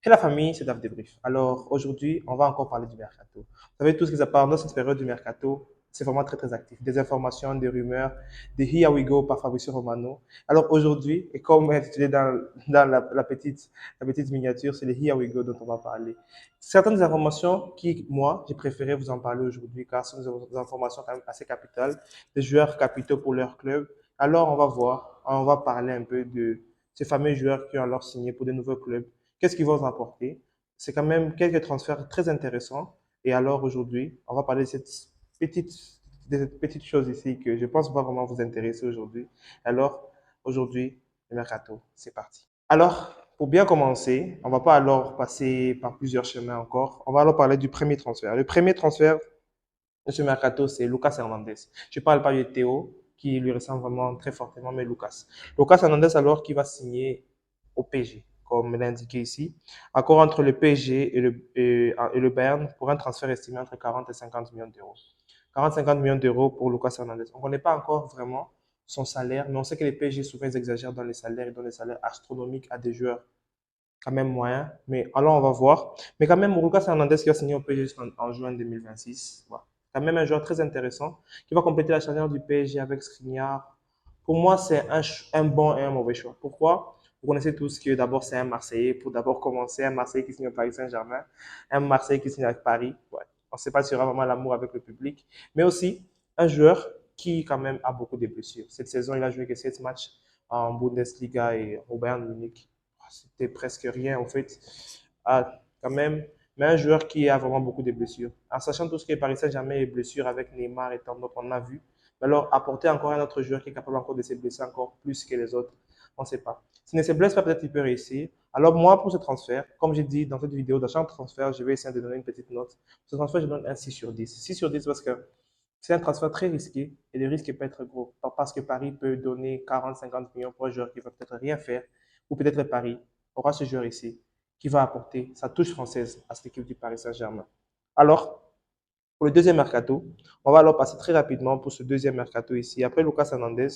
Et la famille, c'est Dave Débrief. Alors aujourd'hui, on va encore parler du mercato. Vous savez tous que pendant cette période du mercato, c'est vraiment très actif. Des informations, des rumeurs, des Here We Go par Fabrizio Romano. Alors aujourd'hui, et comme intitulé dans la petite miniature, c'est les Here We Go dont on va parler. Certaines informations qui, moi, j'ai préféré vous en parler aujourd'hui car ce sont des informations quand même assez capitales, des joueurs capitaux pour leur club. Alors on va voir, on va parler un peu de ces fameux joueurs qui ont alors signé pour de nouveaux clubs. Qu'est-ce qu'ils vont apporter? C'est quand même quelques transferts très intéressants. Et alors aujourd'hui, on va parler petite, de cette petite chose ici que je pense va vraiment vous intéresser aujourd'hui. Alors aujourd'hui, le mercato, c'est parti. Alors, pour bien commencer, on va pas alors passer par plusieurs chemins encore. On va alors parler du premier transfert. Le premier transfert de ce mercato, c'est Lucas Hernandez. Je ne parle pas de Théo, qui lui ressemble vraiment très fortement, mais Lucas. Lucas Hernandez, alors, qui va signer au PSG, comme l'indiqué ici. Accord entre le PSG et le Bayern pour un transfert estimé entre 40 et 50 millions d'euros. 40-50 millions d'euros pour Lucas Hernandez. On ne connaît pas encore vraiment son salaire, mais on sait que les PSG souvent ils exagèrent dans les salaires et donnent des salaires astronomiques à des joueurs quand même moyens. Mais alors on va voir. Mais quand même, Lucas Hernandez qui va signer au PSG en juin 2026. Voilà. Quand même un joueur très intéressant qui va compléter la charnière du PSG avec Skriniar. Pour moi, c'est un bon et un mauvais choix. Pourquoi? Vous connaissez tous que d'abord c'est un Marseillais. Pour d'abord commencer, un Marseillais qui signe au Paris Saint-Germain, un Marseillais qui signe avec Paris. Ouais. On ne sait pas s'il y aura vraiment l'amour avec le public. Mais aussi un joueur qui quand même a beaucoup de blessures. Cette saison, il a joué que 7 matchs en Bundesliga et au Bayern Munich. C'était presque rien en fait. Ah, quand même, mais un joueur qui a vraiment beaucoup de blessures. En sachant tout ce que Paris Saint-Germain est blessure avec Neymar et tant d'autres, on a vu. Mais alors, apporter encore un autre joueur qui est capable encore de se blesser encore plus que les autres, on ne sait pas. S'il ne se blesse pas, peut-être qu'il peut réussir. Alors, moi, pour ce transfert, comme j'ai dit dans cette vidéo, dans chaque transfert, je vais essayer de donner une petite note. Ce transfert, je donne un 6 sur 10. 6 sur 10 parce que c'est un transfert très risqué et le risque peut être gros. Parce que Paris peut donner 40-50 millions pour un joueur qui va peut-être rien faire. Ou peut-être Paris aura ce joueur ici qui va apporter sa touche française à cette équipe du Paris Saint-Germain. Alors, pour le deuxième mercato, on va alors passer très rapidement pour ce deuxième mercato ici. Après Lucas Hernandez,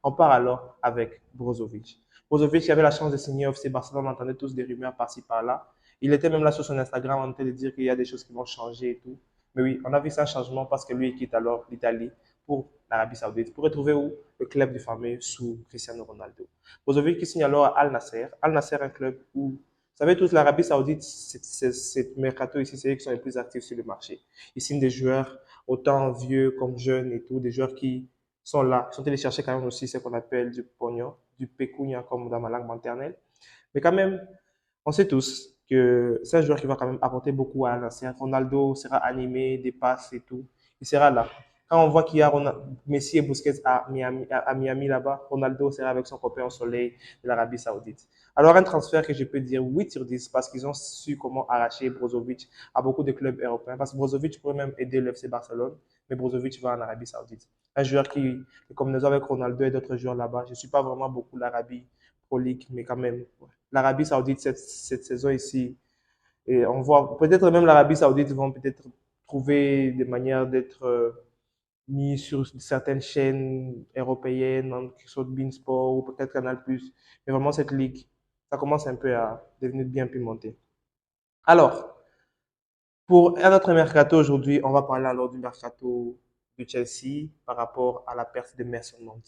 on part alors avec Brozovic. Brozovic qui avait la chance de signer au FC Barcelone, on entendait tous des rumeurs par-ci par-là. Il était même là sur son Instagram en train de dire qu'il y a des choses qui vont changer et tout. Mais oui, on a vu ça changement parce que lui il quitte alors l'Italie pour l'Arabie Saoudite pour retrouver où le club du fameux sous Cristiano Ronaldo. Brozovic qui signe alors à Al Nasser. Al Nasser, un club où, vous savez tous, l'Arabie Saoudite, c'est mercato ici, c'est eux qui sont les plus actifs sur le marché. Ils signent des joueurs autant vieux comme jeunes et tout, des joueurs qui sont là, qui sont allés chercher quand même aussi ce qu'on appelle du pognon, du pécunia comme dans ma langue maternelle. Mais quand même, on sait tous que c'est un joueur qui va quand même apporter beaucoup à l'ancien. Ronaldo sera animé, des passes et tout. Il sera là. Quand on voit qu'il y a Messi et Busquets à Miami là-bas, Ronaldo sera avec son copain au soleil de l'Arabie Saoudite. Alors, un transfert que je peux dire 8 sur 10 parce qu'ils ont su comment arracher Brozovic à beaucoup de clubs européens. Parce que Brozovic pourrait même aider le FC Barcelone, mais Brozovic va en Arabie Saoudite. Un joueur qui est comme nous avec Ronaldo et d'autres joueurs là-bas. Je ne suis pas vraiment beaucoup l'Arabie Pro League, mais quand même, ouais. L'Arabie Saoudite cette saison ici, et on voit peut-être même l'Arabie Saoudite vont peut-être trouver des manières d'être mis sur certaines chaînes européennes, que ce soit Beansport ou peut-être Canal+. Mais vraiment, cette ligue, ça commence un peu à devenir bien pimenté. Alors, pour un autre mercato aujourd'hui, on va parler alors du mercato de Chelsea par rapport à la perte de Mason Mount.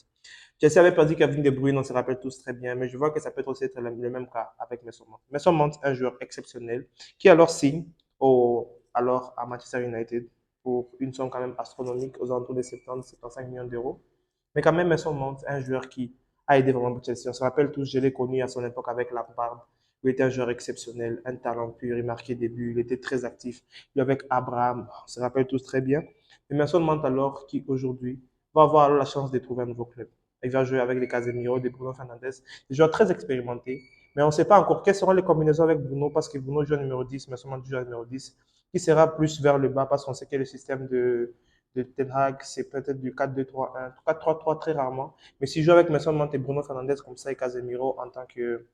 Chelsea avait perdu Kevin De Bruyne, on se rappelle tous très bien, mais je vois que ça peut aussi être le même cas avec Mason Mount. Mason Mount, un joueur exceptionnel, qui alors signe alors à Manchester United pour une somme quand même astronomique, aux alentours de 70-75 millions d'euros. Mais quand même, Mason Mount, un joueur qui a aidé vraiment Chelsea. On se rappelle tous, je l'ai connu à son époque avec Lampard. Il était un joueur exceptionnel, un talent pur, il marquait des buts, il était très actif. Il avec Abraham, on se rappelle tous très bien. Et Mason Mount alors, qui aujourd'hui va avoir la chance de trouver un nouveau club. Il va jouer avec des Casemiro, des Bruno Fernandes, des joueurs très expérimentés. Mais on ne sait pas encore quelles seront les combinaisons avec Bruno parce que Bruno joue numéro 10, mais seulement joue numéro 10, qui sera plus vers le bas parce qu'on sait que le système de Ten Hag, c'est peut-être du 4-2-3-1, 4-3-3 très rarement. Mais s'il joue avec Mason Mount et Bruno Fernandes comme ça et Casemiro en tant que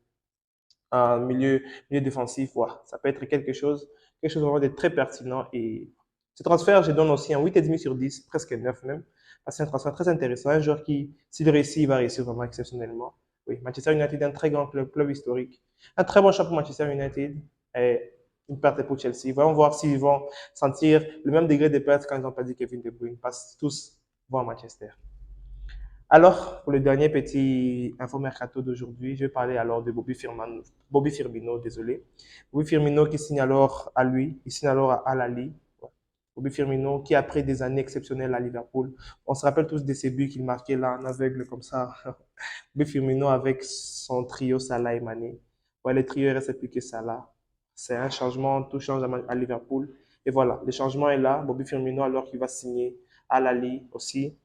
milieu défensif, ouais, ça peut être quelque chose vraiment de très pertinent. Et ce transfert, je donne aussi un 8,5 sur 10, presque 9 même. Parce que c'est un transfert très intéressant. Un joueur qui, s'il réussit, il va réussir vraiment exceptionnellement. Oui, Manchester United est un très grand club historique. Un très bon choix pour Manchester United. est une perte pour Chelsea. Voyons voir s'ils vont sentir le même degré de perte quand ils ont perdu Kevin De Bruyne, parce que tous vont à Manchester. Alors, pour le dernier petit info mercato d'aujourd'hui, je vais parler alors de Bobby Firmino, désolé. Bobby Firmino qui signe alors à lui, il signe alors à Al Ahly. Bobby Firmino qui, après des années exceptionnelles à Liverpool, on se rappelle tous de ses buts qu'il marquait là en aveugle comme ça. Bobby Firmino avec son trio Salah et Mané. Ouais, le trio, il reste plus que Salah. C'est un changement, tout change à Liverpool. Et voilà, le changement est là. Bobby Firmino alors qu'il va signer à Al aussi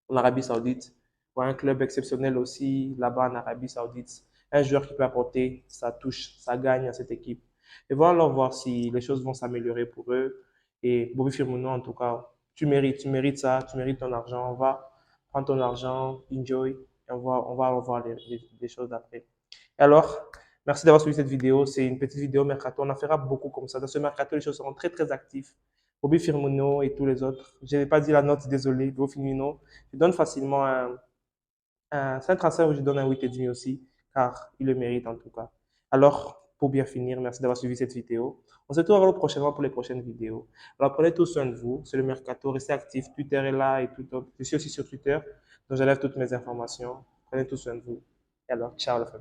en Arabie Saoudite. Ouais, un club exceptionnel aussi là-bas en Arabie Saoudite. Un joueur qui peut apporter sa touche, sa gagne à cette équipe. Et voilà, alors voir si les choses vont s'améliorer pour eux. Et Bobby Firmino, en tout cas, tu mérites ça, tu mérites ton argent. On va prendre ton argent, enjoy, et on va revoir les choses d'après. Et alors, merci d'avoir suivi cette vidéo. C'est une petite vidéo mercato. On en fera beaucoup comme ça. Dans ce mercato, les choses seront très, très actives. Bobby Firmino et tous les autres. Je n'ai pas dit la note, désolé. Bobby Firmino, je donne facilement c'est un transfert où je donne un 8,5 aussi, car il le mérite en tout cas. Alors, pour bien finir, merci d'avoir suivi cette vidéo. On se retrouve prochainement pour les prochaines vidéos. Alors, prenez tout soin de vous. C'est le mercato. Restez actifs. Twitter est là et tout. Je suis aussi sur Twitter, donc j'enlève toutes mes informations. Prenez tout soin de vous. Et alors, ciao la famille.